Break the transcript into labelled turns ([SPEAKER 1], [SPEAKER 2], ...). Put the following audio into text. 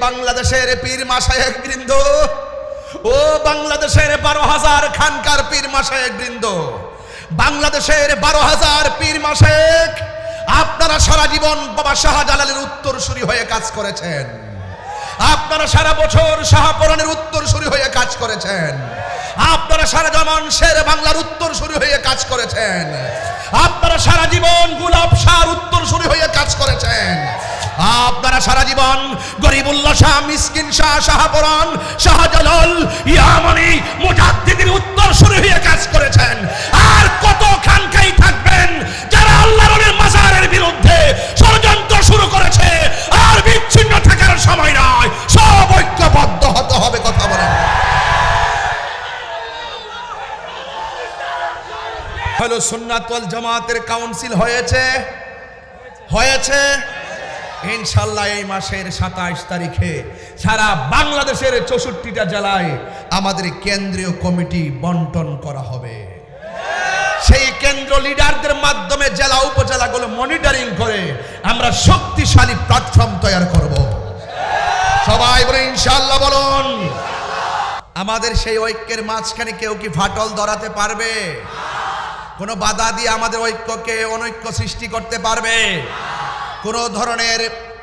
[SPEAKER 1] বাংলাদেশের পীর মাশায়েখ বৃন্দ, ও বাংলাদেশের 12,000 খানকার পীর মাশায়েখ বৃন্দ, বাংলাদেশের 12,000 পীর মাশায়েখ, আপনারা সারা জীবন বাবা শাহজালালের উত্তরসূরি হয়ে কাজ করেছেন। আপনারা সারা বছর শাহপরানের উত্তরসূরি হয়ে কাজ করেছেন। আপনারা সারা জীবন শের বাংলার উত্তরসূরি হয়ে কাজ করেছেন। আপনারা সারা জীবন গোলাপ শাহর উত্তরসূরি হয়ে কাজ করেছেন। আপনারা সারা জীবন গরিবুল্লাহ শাহ, মিসকিন শাহ, শাহপরান, শাহজালাল, ইয়ামানি, মুজাদ্দিদের উত্তরসূরি হয়ে কাজ করেছেন। আর কত খানকাই থাকবেন যারা আল্লাহর মাজারের বিরুদ্ধে ষড়যন্ত্র শুরু করেছে। আর বিচ্ছিন্ন থাকার সময় নয়, সব ঐক্যবদ্ধ হতে হবে। কথা বলেন। হলো সুন্নাত ওয়াল জামাতের কাউন্সিল হয়েছে ইনশাআল্লাহ এই মাসের 27 তারিখে সারা বাংলাদেশের 64টা জেলায় আমাদের কেন্দ্রীয় কমিটি বন্টন করা হবে। সেই কেন্দ্র লিডারদের মাধ্যমে জেলা উপজেলাগুলো মনিটরিং করে আমরা শক্তিশালী প্ল্যাটফর্ম তৈরি করব। সবাই বলে ইনশাআল্লাহ বলুন। আমাদের সেই ঐক্যের মাঝখানে কেউ কি ফাটল ধরাতে পারবে? কোনো বাধা দিয়ে আমাদের ঐক্যকে অনৈক্য সৃষ্টি করতে পারবে? কোনো ধরনের